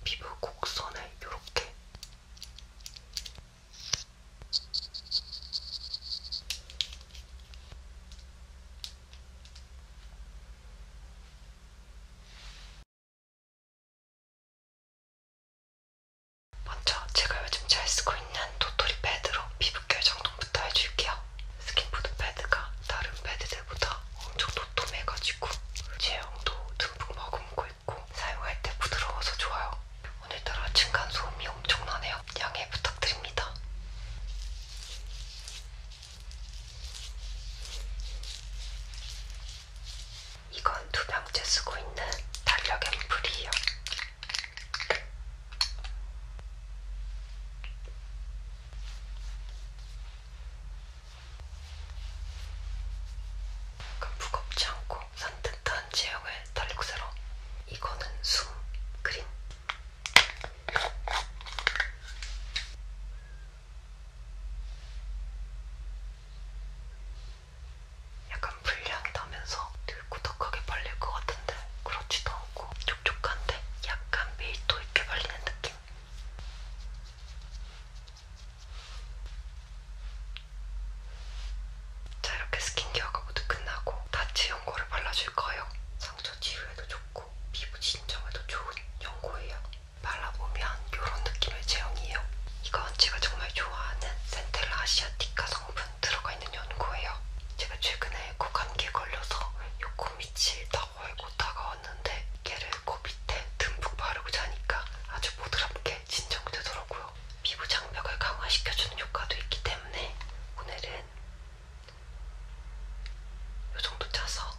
피부 곡선을 이렇게 먼저 제가 요즘 잘 쓰고 있는 도토리 패드로 피부결 정돈부터 해줄게요. 스킨푸드 패드가 다른 패드들보다 엄청 도톰해가지고 제형도 듬뿍 머금고 있고 사용할 때 부드러워서 좋아요. 오늘따라 층간소음이 엄청나네요. 양해 부탁드립니다. 이건 2병째 쓰고 있는 달력 앰플이에요. 무겁지 않고 산뜻한 제형의 달력 세럼. 이거는 숨 크림. 약간 불량이 나면서 되게 꾸덕하게 발릴 것 같은데 그렇지도 않고 촉촉한데 약간 밀도 있게 발리는 느낌. 자, 이렇게 스킨케어가 모두 끝나고 다치 연고를 발라줄 거예요. 상처 치유에도 좋고 피부 진정에도 좋은 연고예요. 발라보면 이런 느낌의 제형이에요. 이건 제가 정말 좋아하는 센텔라 아시아티카 성분 들어가 있는 연고예요. 제가 최근에 코 감기에 걸려서 이 코 밑이 따가워고 다가왔는데 얘를 코 밑에 듬뿍 바르고 자니까 아주 보드랍게 진정되더라고요. 피부 장벽을 강화시켜주는 효과도 있기 때문에 오늘은 이 정도 짜서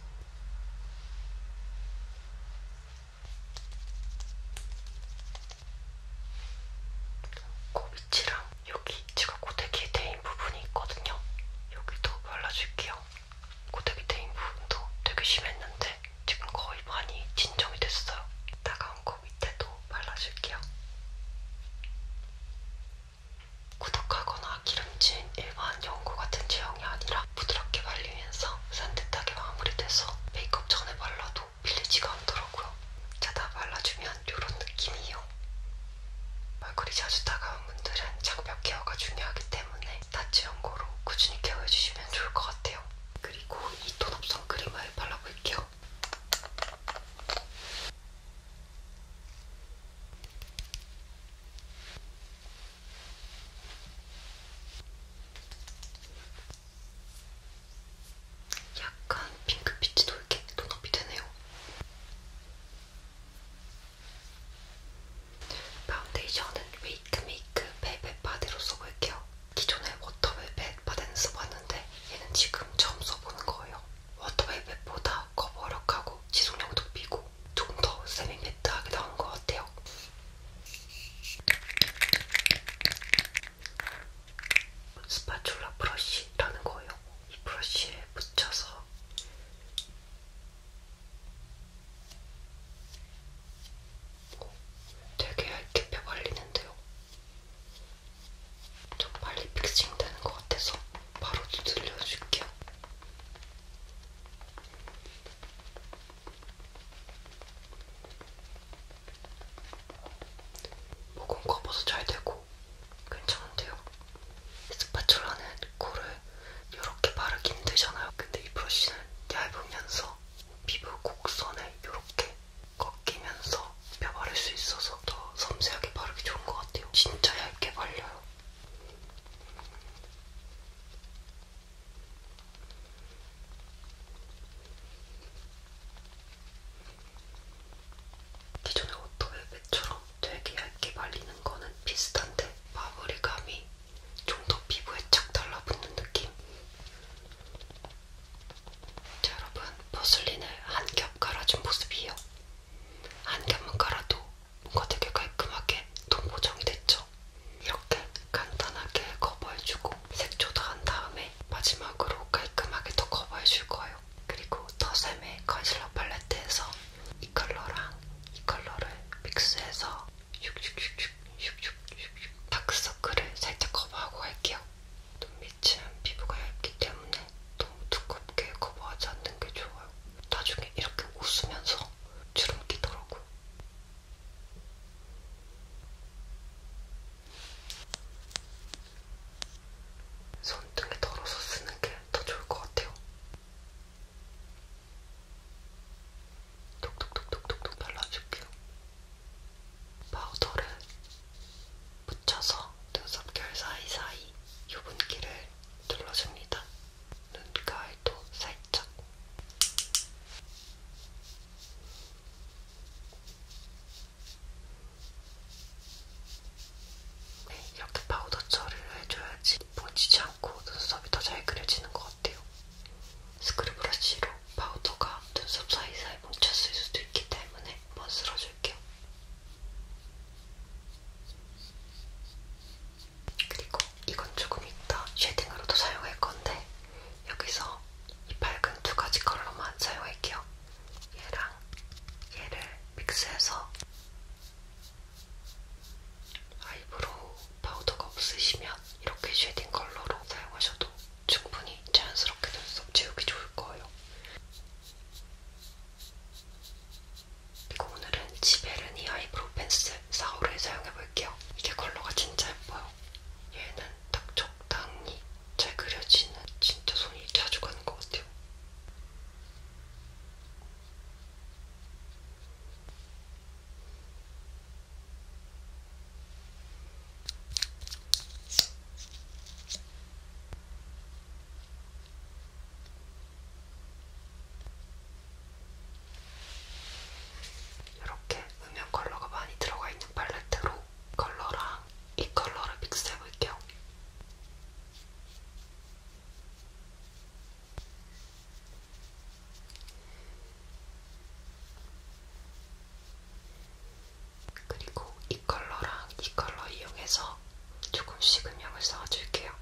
조금씩 음영을 쌓아줄게요.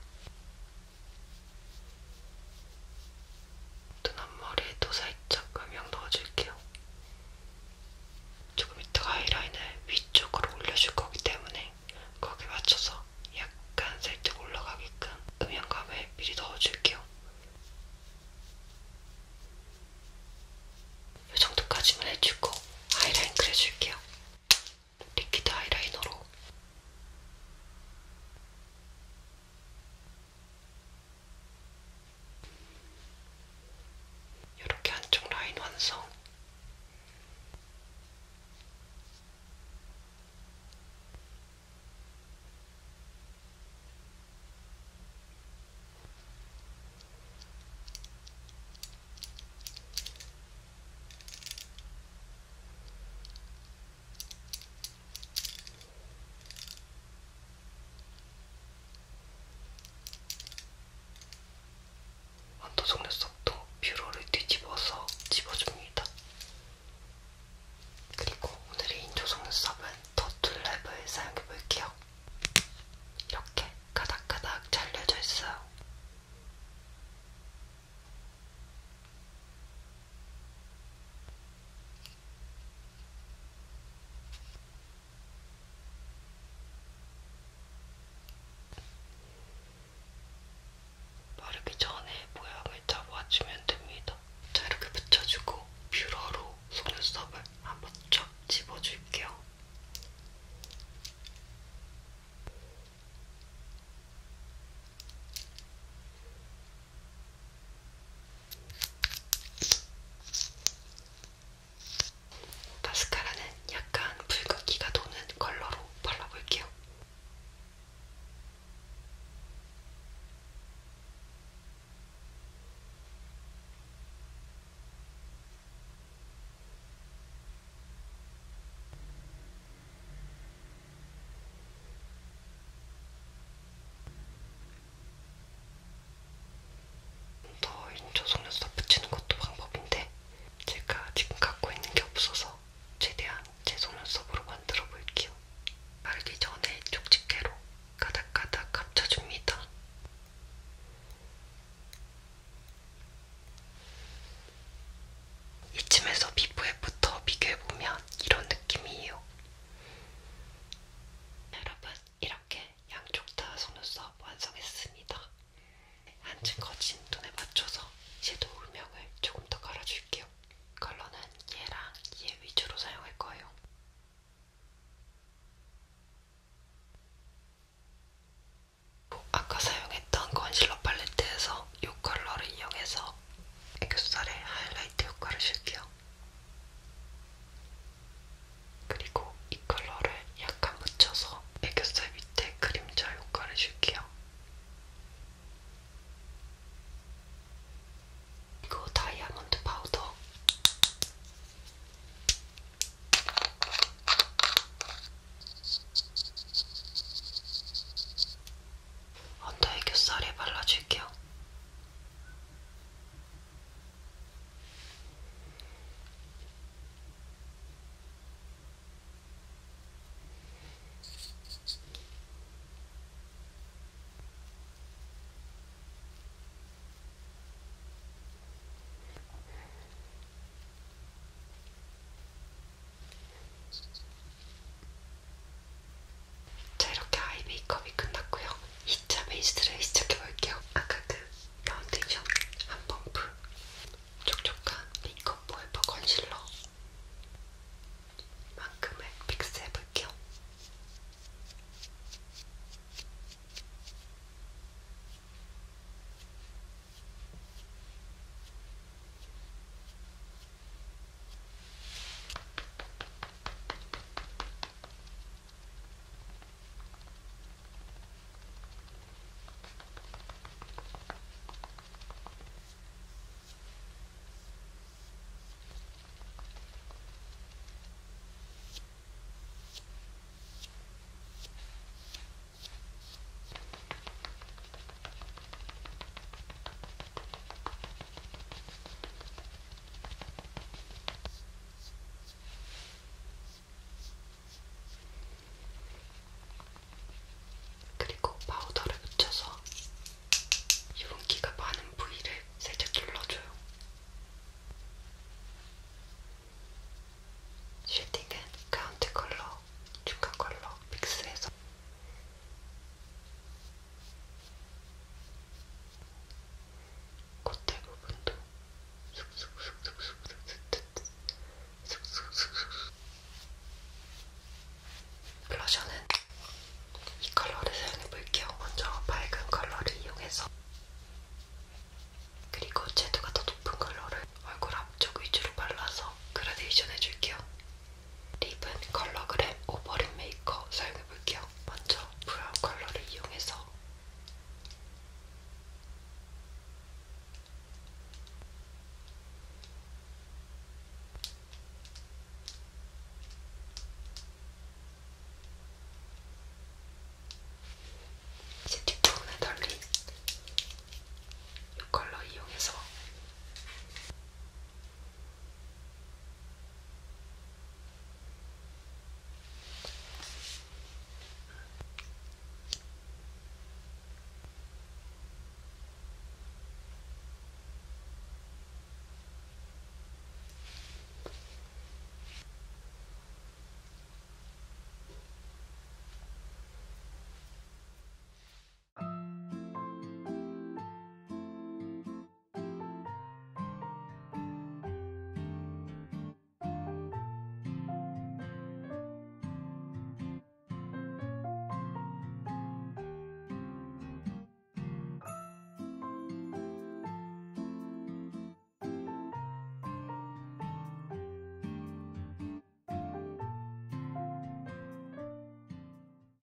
눈 앞머리에도 살짝 음영 넣어줄게요. 조금 이따가 아이라인을 위쪽으로 올려줄 거기 때문에 거기에 맞춰서 약간 살짝 올라가게끔 음영감을 미리 넣어줄게요. 이 정도까지만 해주고 아이라인 그려줄게요. 리퀴드 아이라이너로. 이렇게 한쪽 라인 완성. 언더 속눈썹도 뷰러를 뒤집어서 집어줍니다. 그리고 오늘의 인조 속눈썹은 더툴랩을 사용해볼게요. 이렇게 가닥가닥 잘려져 있어요. 바르기 전에